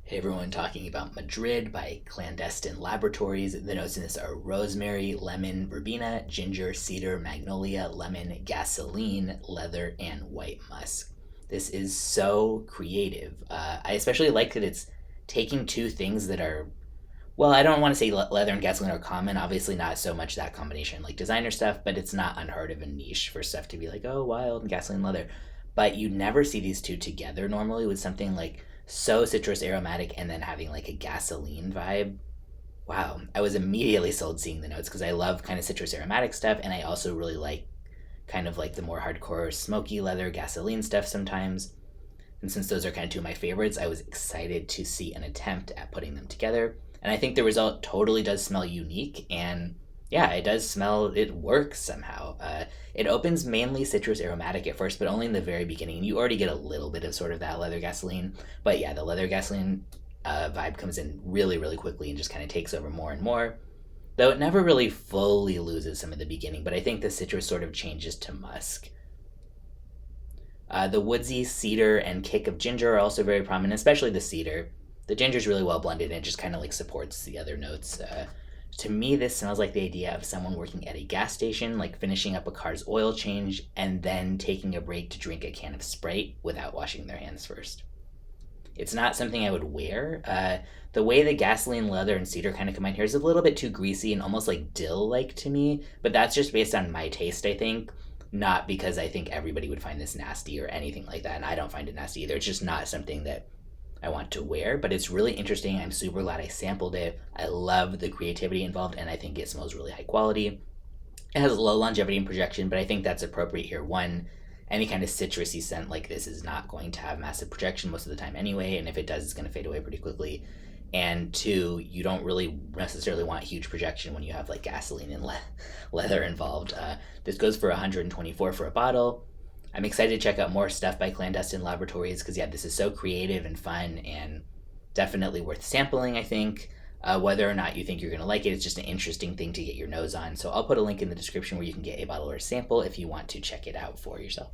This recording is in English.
Hey everyone, talking about Madrid by Clandestine Laboratories. The notes in this are rosemary, lemon, verbena, ginger, cedar, magnolia, lemon, gasoline, leather, and white musk. This is so creative. I especially like that it's taking two things that are, well, I don't want to say leather and gasoline are common. Obviously, not so much that combination like designer stuff, but it's not unheard of a niche for stuff to be like, oh, wild and gasoline leather. But you never see these two together normally with something like so citrus aromatic and then having like a gasoline vibe. Wow, I was immediately sold seeing the notes because I love kind of citrus aromatic stuff, and I also really like kind of like the more hardcore smoky leather gasoline stuff sometimes. And since those are kind of two of my favorites, I was excited to see an attempt at putting them together. And I think the result totally does smell unique. And yeah, it does smell, it works somehow. It opens mainly citrus aromatic at first, but only in the very beginning. You already get a little bit of sort of that leather gasoline. But yeah, the leather gasoline vibe comes in really, really quickly and just kind of takes over more and more. Though it never really fully loses some of the beginning, but I think the citrus sort of changes to musk. The woodsy cedar and kick of ginger are also very prominent, especially the cedar. The ginger is really well blended and it just kind of like supports the other notes. To me, this smells like the idea of someone working at a gas station, like finishing up a car's oil change and then taking a break to drink a can of Sprite without washing their hands first. It's not something I would wear. The way the gasoline, leather, and cedar kind of combine here is a little bit too greasy and almost like dill like to me, but that's just based on my taste, I think. Not because I think everybody would find this nasty or anything like that, and I don't find it nasty either. It's just not something that I want to wear, but it's really interesting. I'm super glad I sampled it. I love the creativity involved, and I think it smells really high quality. It has low longevity and projection, but I think that's appropriate here. One, any kind of citrusy scent like this is not going to have massive projection most of the time anyway, and if it does, it's going to fade away pretty quickly. And two, you don't really necessarily want huge projection when you have like gasoline and leather involved. This goes for 124 for a bottle. I'm excited to check out more stuff by Clandestine Laboratories because yeah, this is so creative and fun and definitely worth sampling. I think. Whether or not you think you're going to like it, it's just an interesting thing to get your nose on. So I'll put a link in the description where you can get a bottle or a sample if you want to check it out for yourself.